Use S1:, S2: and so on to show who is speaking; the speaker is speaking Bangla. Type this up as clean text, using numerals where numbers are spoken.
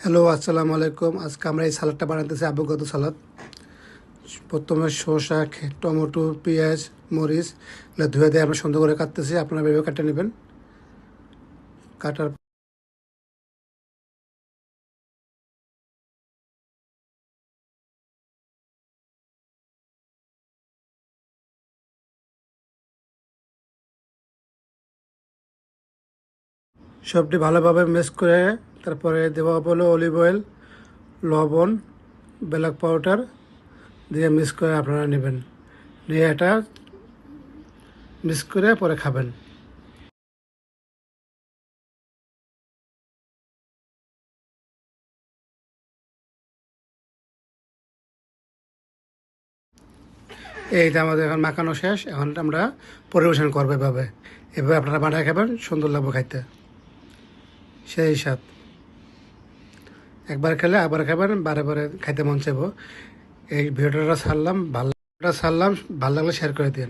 S1: হ্যালো, আসসালামু আলাইকুম। আজকে আমরা এই সালাদটা বানাতেছি আবুগত সালাদ। প্রথমে শসা, টমেটো, পেঁয়াজ, মরিচ এগুলো ধুয়ে দিয়ে আমরা সুন্দর করে কাটতেছি। আপনারা ভেবে কাটে নেবেন। কাটার সবটি ভালোভাবে মিক্স করে তারপরে দেওয়া হলো অলিভ অয়েল, লবণ, ব্ল্যাক পাউডার দিয়ে মিক্স করে আপনারা নেবেন। নিয়ে এটা মিক্স করে পরে খাবেন। এইটা আমাদের এখন মাখানো শেষ। এখন আমরা পরিবেশন করবো এভাবে। এভাবে আপনারা বানায় খাবেন, সুন্দর লাগবে খাইতে, সেই স্বাদ। একবার খেলে আবার খাবেন, বারে বারে খাইতে মন চাইবো। এই ভিডিওটা ছাড়লাম, ভালো লাগলে শেয়ার করে দিন।